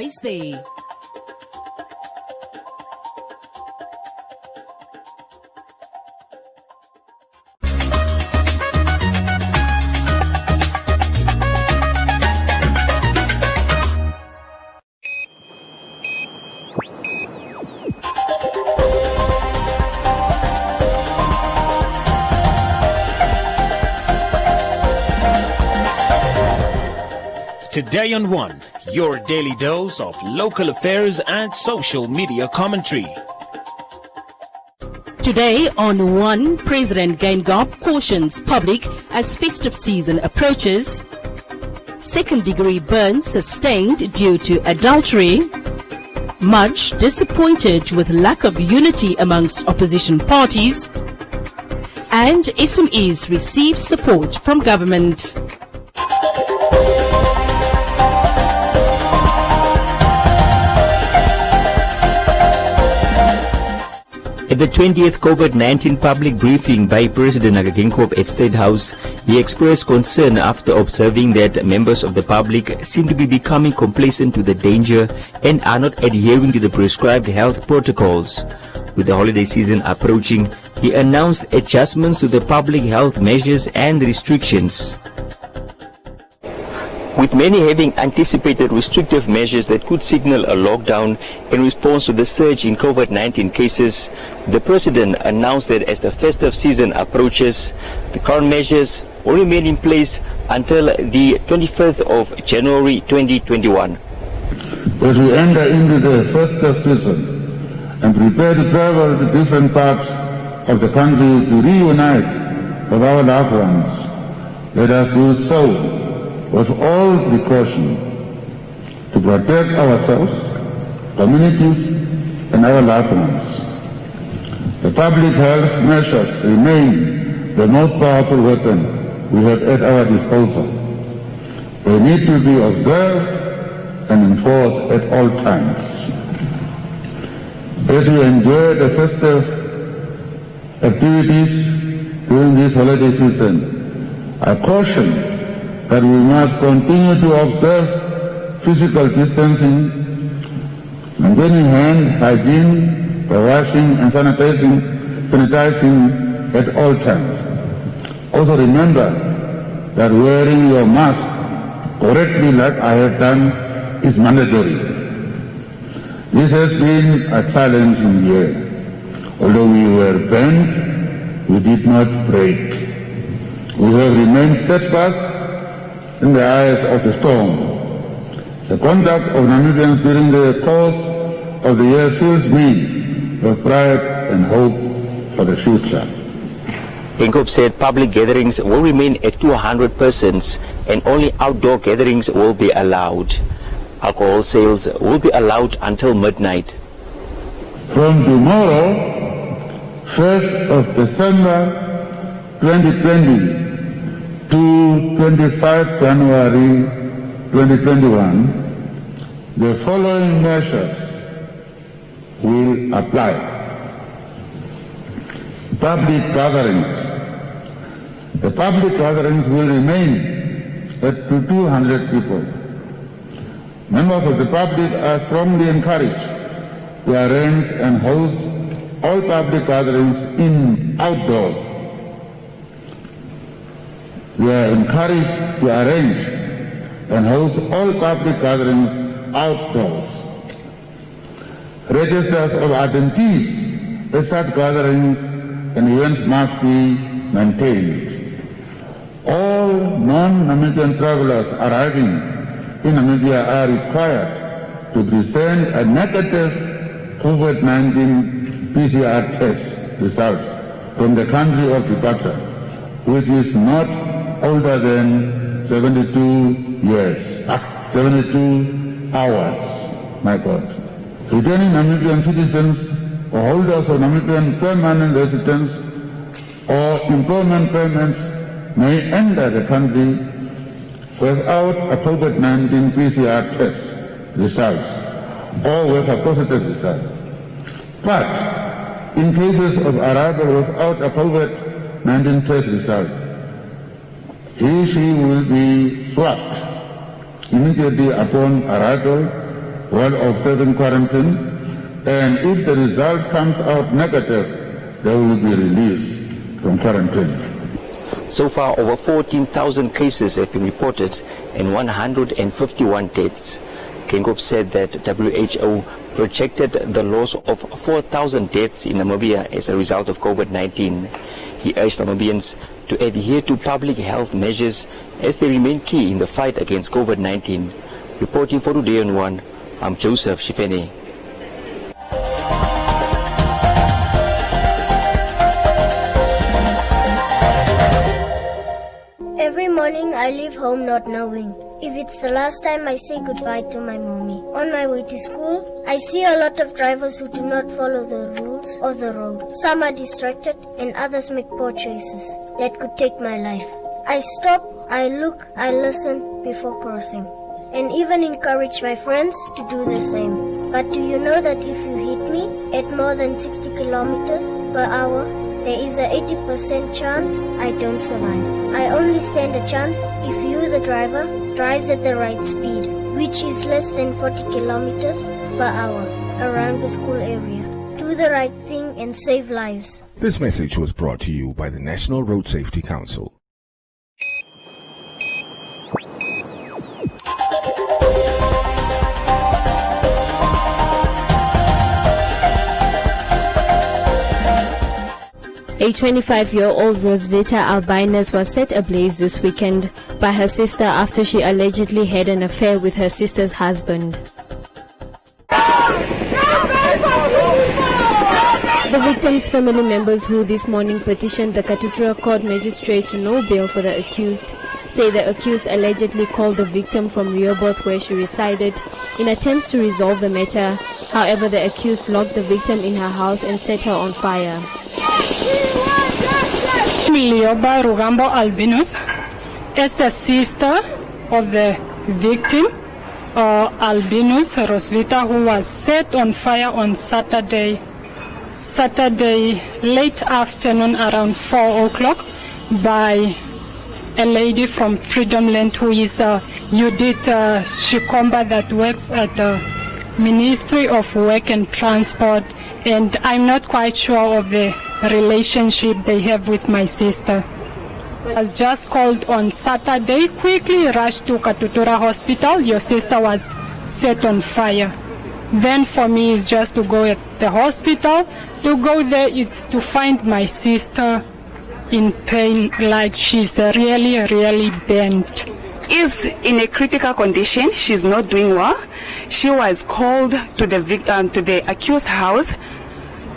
always there. Today on One, your daily dose of local affairs and social media commentary. Today on One, President Geingob cautions public as festive season approaches. Second-degree burn sustained due to adultery. Much disappointed with lack of unity amongst opposition parties. And SMEs receive support from government. At the 20th COVID-19 public briefing by President Geingob at State House, he expressed concern after observing that members of the public seem to be becoming complacent to the danger and are not adhering to the prescribed health protocols. With the holiday season approaching, he announced adjustments to the public health measures and restrictions. With many having anticipated restrictive measures that could signal a lockdown in response to the surge in COVID-19 cases, the President announced that as the festive season approaches, the current measures will remain in place until the 25th of January 2021. As we enter into the festive season and prepare to travel to different parts of the country to reunite with our loved ones, let us do so with all precaution to protect ourselves, communities, and our loved ones. The public health measures remain the most powerful weapon we have at our disposal. They need to be observed and enforced at all times. As we enjoy the festive activities during this holiday season, I caution that we must continue to observe physical distancing, maintaining hand hygiene by washing and sanitizing at all times. Also remember that wearing your mask correctly, like I have done, is mandatory. This has been a challenging year. Although we were bent, we did not break. We have remained steadfast in the eyes of the storm. The conduct of Namibians during the course of the year fills me with pride and hope for the future. Geingob said public gatherings will remain at 200 persons and only outdoor gatherings will be allowed. Alcohol sales will be allowed until midnight. From tomorrow, 1st of December 2020, to 25 January 2021, the following measures will apply. Public gatherings. The public gatherings will remain at 200 people. Members of the public are strongly encouraged to arrange and host all public gatherings outdoors. We are encouraged to arrange and host all public gatherings outdoors. Registers of attendees at such gatherings and events must be maintained. All non-Namibian travelers arriving in Namibia are required to present a negative COVID-19 PCR test results from the country of departure, which is not older than 72 years, 72 hours, my God. Returning Namibian citizens or holders of Namibian permanent residence or employment permits may enter the country without a COVID-19 PCR test results or with a positive result. But in cases of arrival without a COVID-19 test result, she will be swabbed immediately upon arrival while observing quarantine, and if the result comes out negative, they will be released from quarantine. So far, over 14,000 cases have been reported and 151 deaths. Geingob said that WHO projected the loss of 4,000 deaths in Namibia as a result of COVID-19. He urged Namibians to adhere to public health measures as they remain key in the fight against COVID-19. Reporting for Today on One, I'm Joseph Shifene. Every morning I leave home not knowing if it's the last time I say goodbye to my mommy. On my way to school, I see a lot of drivers who do not follow the rules of the road. Some are distracted and others make poor choices that could take my life. I stop, I look, I listen before crossing, and even encourage my friends to do the same. But do you know that if you hit me at more than 60 kilometers per hour, there is a 80% chance I don't survive. I only stand a chance if you, the driver, drives at the right speed, which is less than 40 kilometers per hour around the school area. Do the right thing and save lives. This message was brought to you by the National Road Safety Council. A 25-year-old Rosvita Albinus was set ablaze this weekend by her sister after she allegedly had an affair with her sister's husband. The victim's family members, who this morning petitioned the Katutura Court magistrate to no bail for the accused, say the accused allegedly called the victim from Rehoboth, where she resided, in attempts to resolve the matter. However, the accused locked the victim in her house and set her on fire. Lioba Rugambo Albinus is the sister of the victim, Albinus Rosvita, who was set on fire on Saturday late afternoon around 4 o'clock by a lady from Freedom Land who is Judith Shikomba, that works at the Ministry of Work and Transport, and I'm not quite sure of the relationship they have with my sister. I was just called on Saturday, quickly rushed to Katutura Hospital. Your sister was set on fire. Then for me it's just to go at the hospital. To go there is to find my sister in pain, like she's really bent. Is in a critical condition. She's not doing well. She was called to the accused house.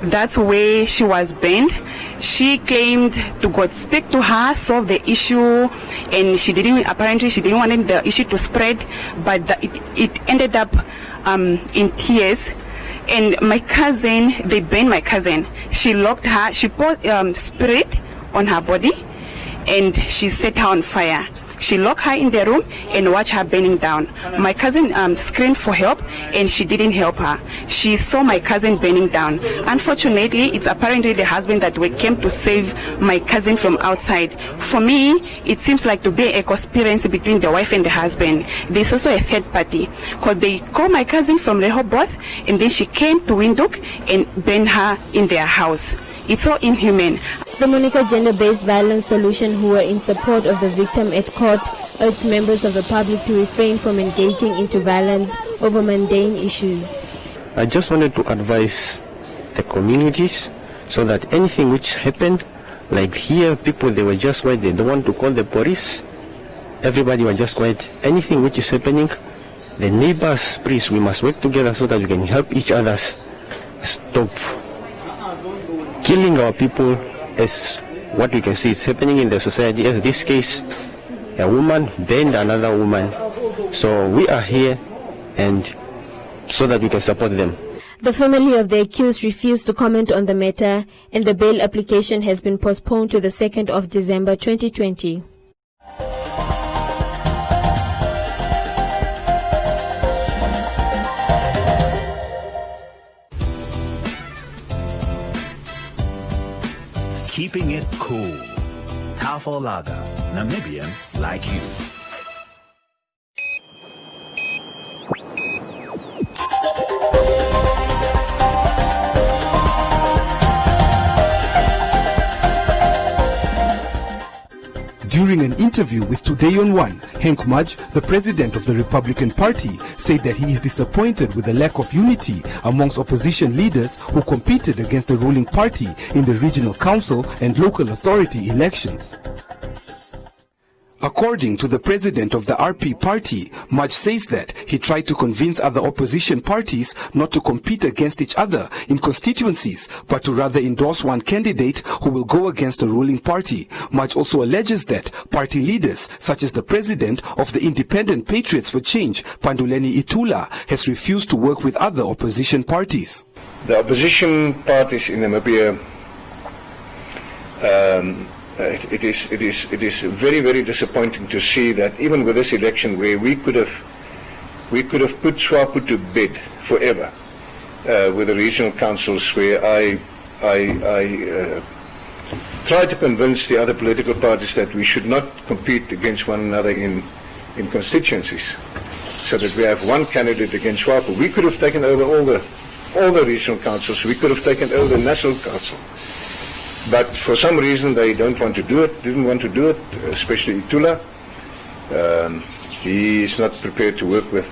That's where she was banned. She claimed to God speak to her, solve the issue, and she didn't want the issue to spread, but it ended up in tears. And my cousin, they banned my cousin. She locked her, she poured spirit on her body, and she set her on fire. She locked her in the room and watched her burning down. My cousin screamed for help, and she didn't help her. She saw my cousin burning down. Unfortunately, it's apparently the husband that came to save my cousin from outside. For me, it seems like to be a conspiracy between the wife and the husband. There's also a third party, because they called my cousin from Rehoboth, and then she came to Windhoek and burned her in their house. It's so inhuman. The Monica Gender-Based Violence Solution, who were in support of the victim at court, urged members of the public to refrain from engaging into violence over mundane issues. I just wanted to advise the communities so that anything which happened, like here, people, they were just quiet, they don't want to call the police. Everybody was just quiet. Anything which is happening, the neighbors, please, we must work together so that we can help each other stop killing our people. As what we can see is happening in the society. As this case, a woman banned another woman. So we are here and so that we can support them. The family of the accused refused to comment on the matter, and the bail application has been postponed to the 2nd of December 2020. Keeping it cool. Tafel Lager, Namibian like you. During an interview with Today on One, Henk Mudge, the president of the Republican Party, said that he is disappointed with the lack of unity amongst opposition leaders who competed against the ruling party in the regional council and local authority elections. According to the president of the RP party, Mudge says that he tried to convince other opposition parties not to compete against each other in constituencies, but to rather endorse one candidate who will go against the ruling party. Mudge also alleges that party leaders, such as the president of the Independent Patriots for Change, Panduleni Itula, has refused to work with other opposition parties. The opposition parties in Namibia, it is very, very disappointing to see that even with this election, where we could have put SWAPO to bed forever with the regional councils, where I tried to convince the other political parties that we should not compete against one another in constituencies, so that we have one candidate against SWAPO. We could have taken over all the regional councils. We could have taken over the national council. But for some reason they didn't want to do it, especially Itula. He is not prepared to work with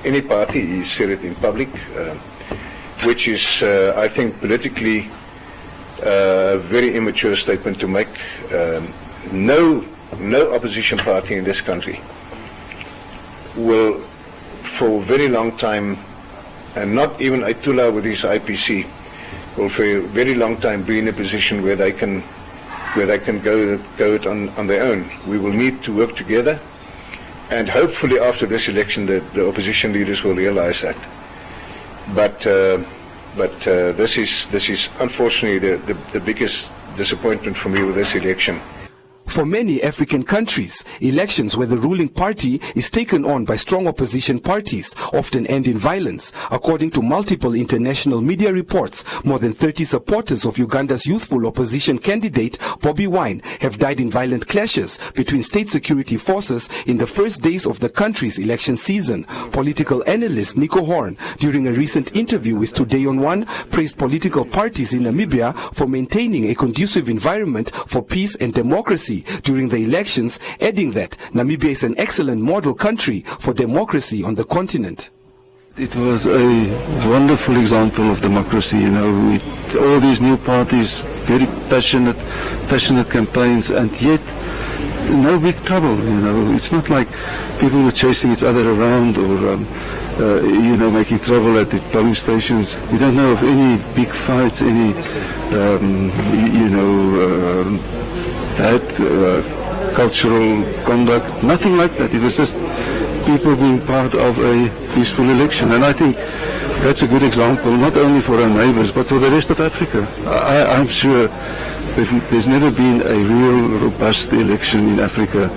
any party. He said it in public, which is, I think, politically a very immature statement to make. No opposition party in this country will, for a very long time, and not even Itula with his IPC, will for a very long time be in a position where they can go it on their own. We will need to work together, and hopefully after this election the opposition leaders will realize that. But this is unfortunately the biggest disappointment for me with this election. For many African countries, elections where the ruling party is taken on by strong opposition parties often end in violence. According to multiple international media reports, more than 30 supporters of Uganda's youthful opposition candidate Bobi Wine have died in violent clashes between state security forces in the first days of the country's election season. Political analyst Nico Horn, during a recent interview with Today on One, praised political parties in Namibia for maintaining a conducive environment for peace and democracy during the elections, adding that Namibia is an excellent model country for democracy on the continent. It was a wonderful example of democracy, with all these new parties, very passionate campaigns, and yet no big trouble. It's not like people were chasing each other around or making trouble at the polling stations. We don't know of any big fights, any bad cultural conduct, nothing like that. It was just people being part of a peaceful election, and I think that's a good example, not only for our neighbors, but for the rest of Africa. I'm sure there's never been a real robust election in Africa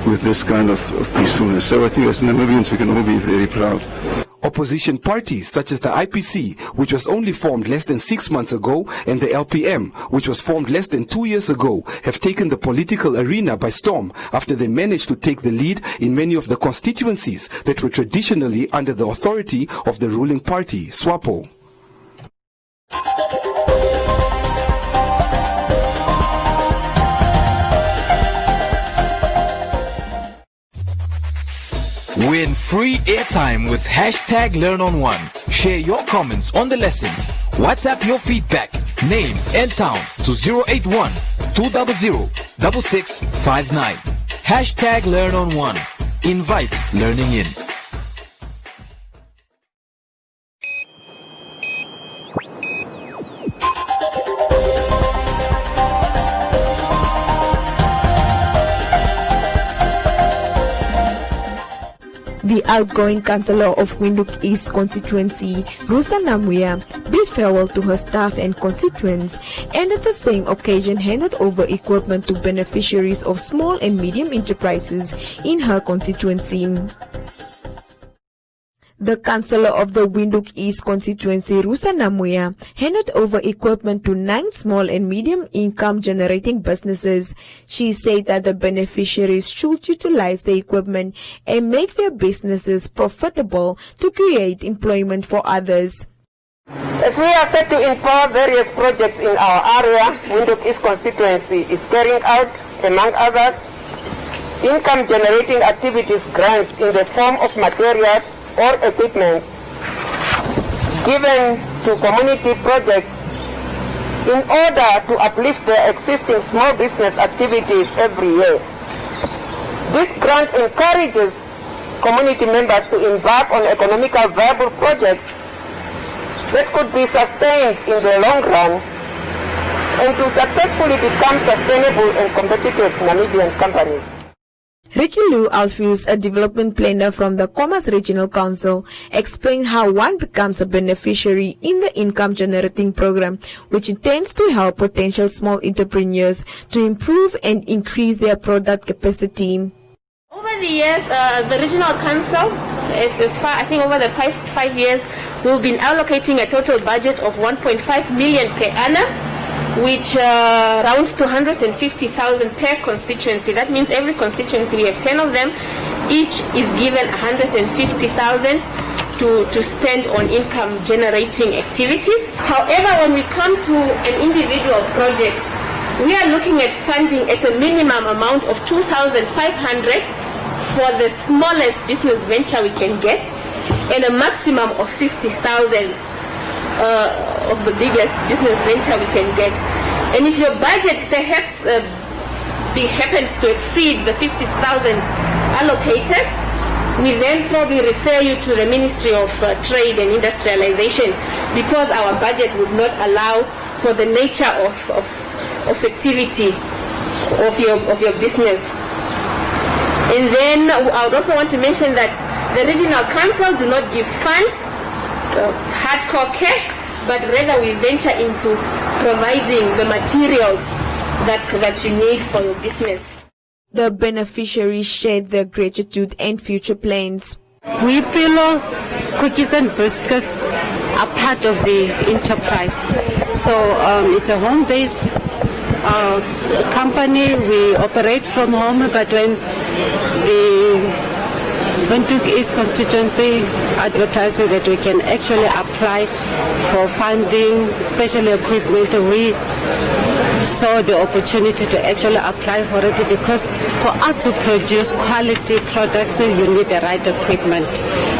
with this kind of peacefulness. So I think as Namibians we can all be very proud. Opposition parties such as the IPC, which was only formed less than 6 months ago, and the LPM, which was formed less than 2 years ago, have taken the political arena by storm after they managed to take the lead in many of the constituencies that were traditionally under the authority of the ruling party, SWAPO. Win free airtime with #LearnOn1. Share your comments on the lessons. WhatsApp your feedback, name and town to 081 200 6659. #LearnOn1. Invite learning in. The outgoing councillor of Windhoek East constituency, Rusa Namwea, bid farewell to her staff and constituents, and at the same occasion handed over equipment to beneficiaries of small and medium enterprises in her constituency. The councillor of the Windhoek East constituency, Rusa Namwea, handed over equipment to 9 small and medium income generating businesses. She said that the beneficiaries should utilize the equipment and make their businesses profitable to create employment for others. As we are set to empower various projects in our area, Windhoek East constituency is carrying out, among others, income-generating activities grants in the form of materials or equipment given to community projects in order to uplift their existing small business activities every year. This grant encourages community members to embark on economically viable projects that could be sustained in the long run and to successfully become sustainable and competitive Namibian companies. Ricky Lou Alfius, a development planner from the Commerce Regional Council, explained how one becomes a beneficiary in the income generating program, which intends to help potential small entrepreneurs to improve and increase their product capacity. Over the years, the Regional Council, I think over the past 5 years, we've been allocating a total budget of 1.5 million per annum, which rounds to 150,000 per constituency. That means every constituency, we have 10 of them, each is given 150,000 to spend on income generating activities. However, when we come to an individual project, we are looking at funding at a minimum amount of 2,500 for the smallest business venture we can get, and a maximum of 50,000 of the biggest business venture we can get. And if your budget perhaps happens to exceed the 50,000 allocated, we then probably refer you to the Ministry of Trade and Industrialization, because our budget would not allow for the nature of activity of your business. And then I would also want to mention that the Regional Council do not give funds, hardcore cash, but rather we venture into providing the materials that you need for your business. The beneficiaries shared their gratitude and future plans. We pillow, cookies and biscuits are part of the enterprise. So it's a home-based company. We operate from home, but when the Windhoek East constituency advertising that we can actually apply for funding, especially equipment, we saw the opportunity to actually apply for it, because for us to produce quality products, you need the right equipment.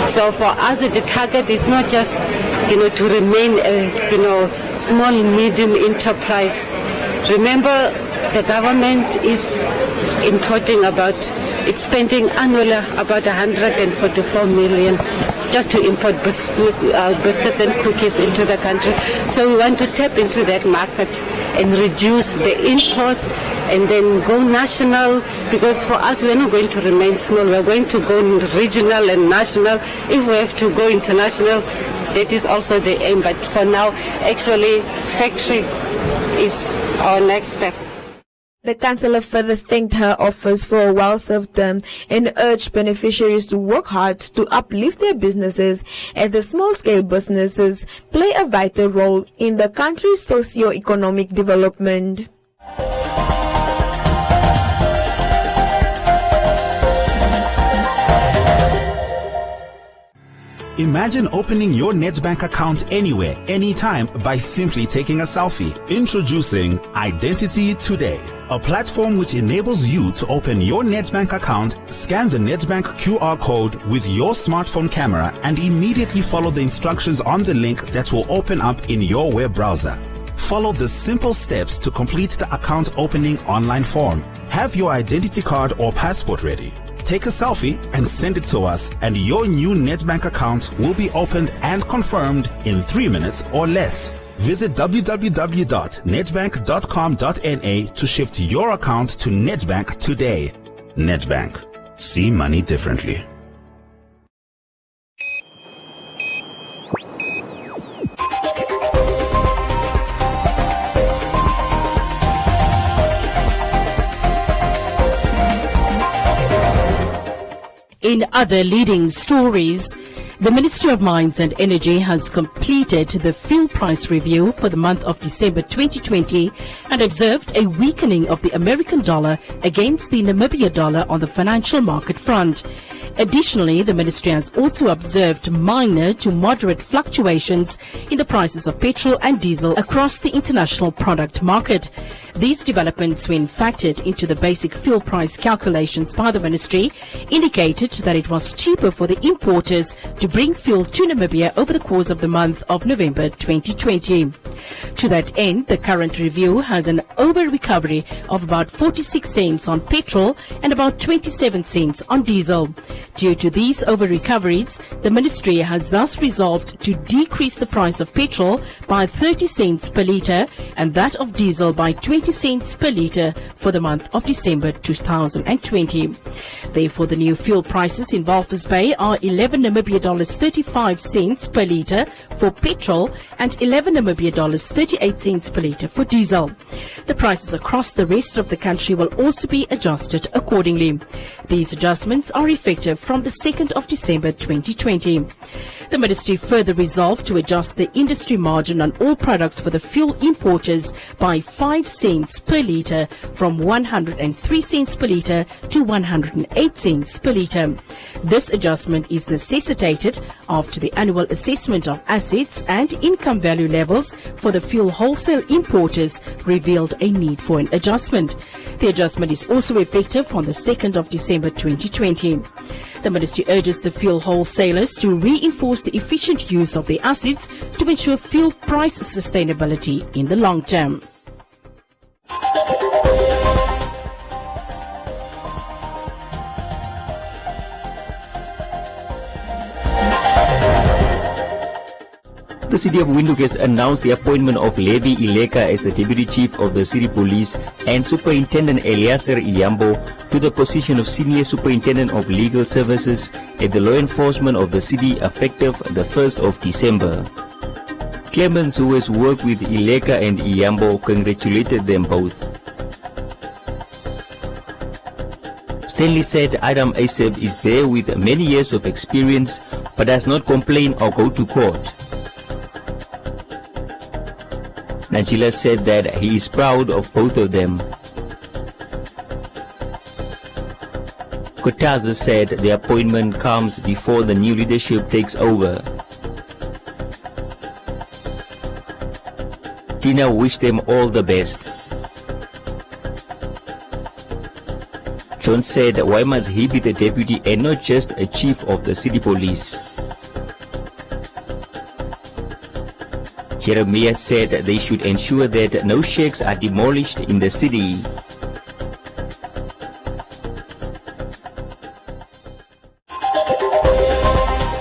So for us, the target is not just, to remain a, small, medium enterprise. Remember, the government is importing it's spending annually about 144 million just to import biscuits and cookies into the country. So we want to tap into that market and reduce the imports and then go national, because for us we're not going to remain small, we're going to go regional and national. If we have to go international, that is also the aim, but for now actually factory is our next step. The councillor further thanked her office for a well-served term and urged beneficiaries to work hard to uplift their businesses, as the small-scale businesses play a vital role in the country's socio-economic development. Imagine opening your Nedbank account anywhere, anytime by simply taking a selfie. Introducing Identity Today, a platform which enables you to open your Nedbank account, scan the Nedbank QR code with your smartphone camera, and immediately follow the instructions on the link that will open up in your web browser. Follow the simple steps to complete the account opening online form. Have your identity card or passport ready. Take a selfie and send it to us, and your new Nedbank account will be opened and confirmed in 3 minutes or less. Visit www.nedbank.com.na to shift your account to Nedbank today. Nedbank. See money differently. In other leading stories, the Ministry of Mines and Energy has completed the fuel price review for the month of December 2020 and observed a weakening of the American dollar against the Namibia dollar on the financial market front. Additionally, the ministry has also observed minor to moderate fluctuations in the prices of petrol and diesel across the international product market. These developments, when factored into the basic fuel price calculations by the ministry, indicated that it was cheaper for the importers to bring fuel to Namibia over the course of the month of November 2020. To that end, the current review has an over-recovery of about 46 cents on petrol and about 27 cents on diesel. Due to these over-recoveries, the ministry has thus resolved to decrease the price of petrol by 30 cents per litre and that of diesel by 20 cents per litre for the month of December 2020. Therefore, the new fuel prices in Walvis Bay are 11 Namibia dollars 35 cents per litre for petrol and 11 Namibia dollars 38 cents per litre for diesel. The prices across the rest of the country will also be adjusted accordingly. These adjustments are effective from the 2nd of December 2020. The ministry further resolved to adjust the industry margin on all products for the fuel importers by 5 cents per litre from 103 cents per litre to 108 cents per litre. This adjustment is necessitated after the annual assessment of assets and income value levels for the fuel wholesale importers revealed a need for an adjustment. The adjustment is also effective on the 2nd of December 2020. The ministry urges the fuel wholesalers to reinforce the efficient use of the assets to ensure fuel price sustainability in the long term. The city of Windhoek has announced the appointment of Levi Ileka as the Deputy Chief of the City Police and Superintendent Eliaser Iyambo to the position of Senior Superintendent of Legal Services at the law enforcement of the city effective the 1st of December. Clemens, who has worked with Ileka and Iyambo, congratulated them both. Stanley said Adam Aseb is there with many years of experience but does not complain or go to court. Najila said that he is proud of both of them. Kotaza said the appointment comes before the new leadership takes over. Tina wished them all the best. John said, why must he be the deputy and not just a chief of the city police? Jeremiah said they should ensure that no shacks are demolished in the city.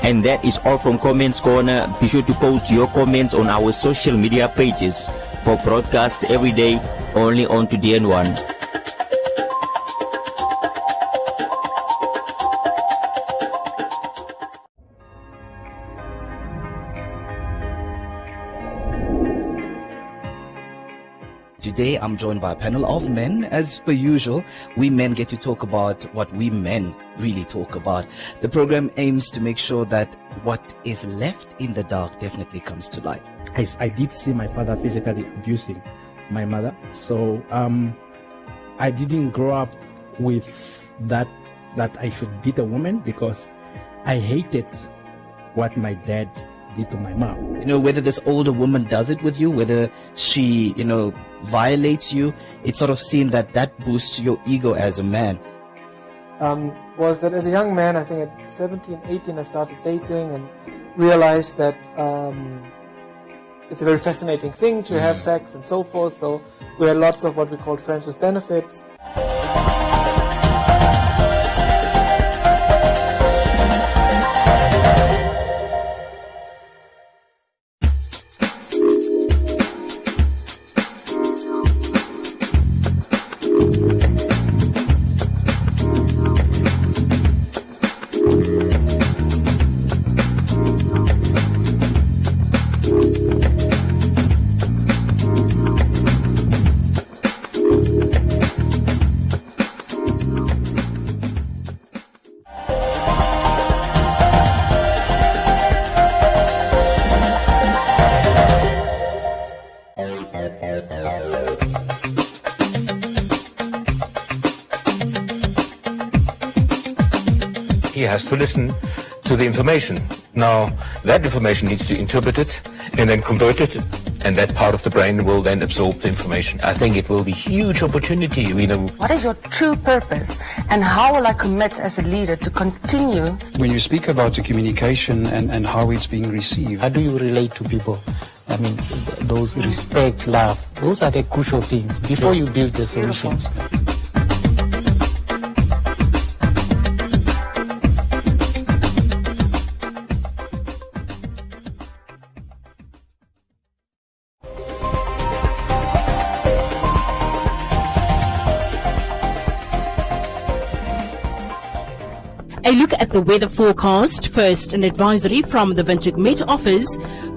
And that is all from Comments Corner. Be sure to post your comments on our social media pages for broadcast every day only on DN1. Today, I'm joined by a panel of men. As per usual, we men get to talk about what we men really talk about. The program aims to make sure that what is left in the dark definitely comes to light. I did see my father physically abusing my mother. So I didn't grow up with that I should beat a woman, because I hated what my dad did to my mom. You know, whether this older woman does it with you, whether she, violates you, it's sort of seen that boosts your ego as a man. Was that as a young man, I think at 17, 18, I started dating and realized that it's a very fascinating thing to have sex and so forth. So we had lots of what we called friends with benefits. He has to listen to the information. Now, that information needs to be interpreted and then converted and that part of the brain will then absorb the information. I think it will be huge opportunity. What is your true purpose, and how will I commit as a leader to continue? When you speak about the communication and how it's being received, how do you relate to people? I mean, those respect, love, those are the crucial things before you build the solutions. A look at the weather forecast. First, an advisory from the Windhoek Met Office.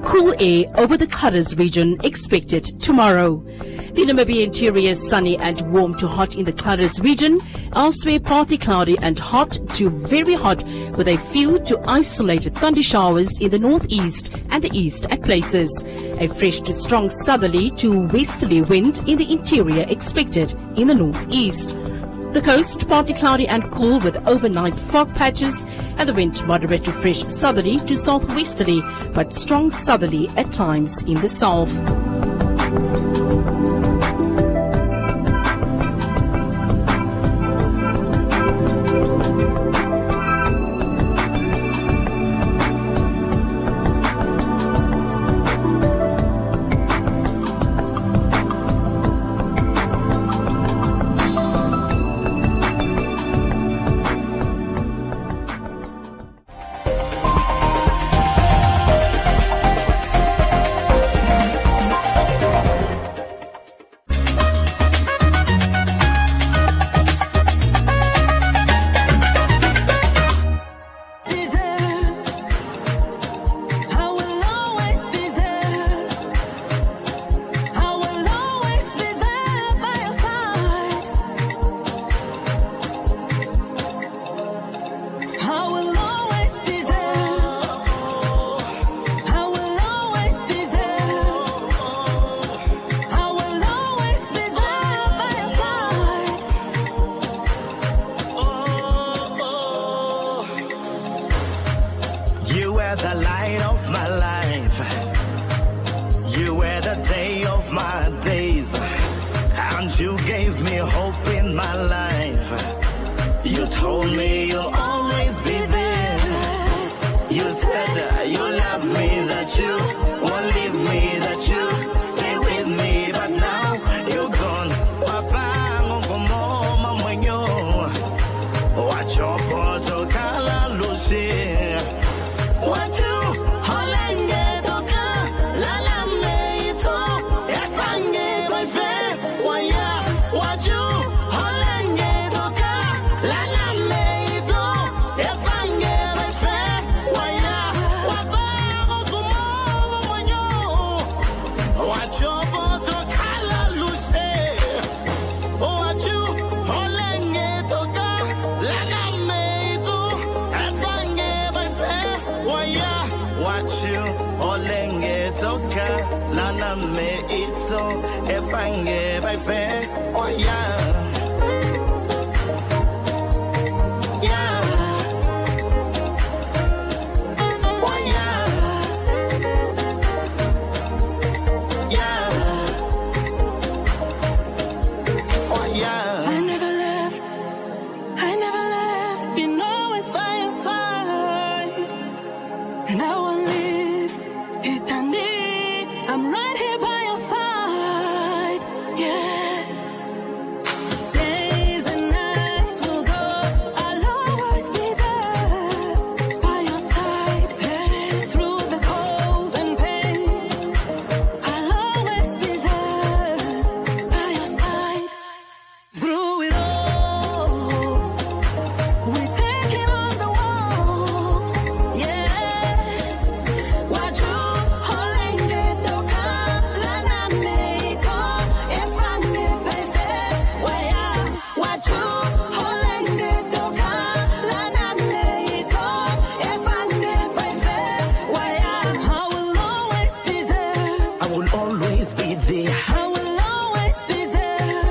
Cool air over the Clarens region expected tomorrow. The Namibia interior is sunny and warm to hot in the Clarens region. Elsewhere, partly cloudy and hot to very hot with a few to isolated thunder showers in the northeast and the east at places. A fresh to strong southerly to westerly wind in the interior expected in the northeast. The coast, partly cloudy and cool with overnight fog patches, and the wind moderate to fresh southerly to southwesterly, but strong southerly at times in the south.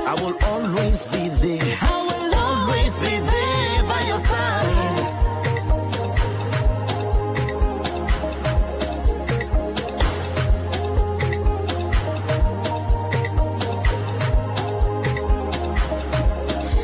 I will always be there. I will always be there.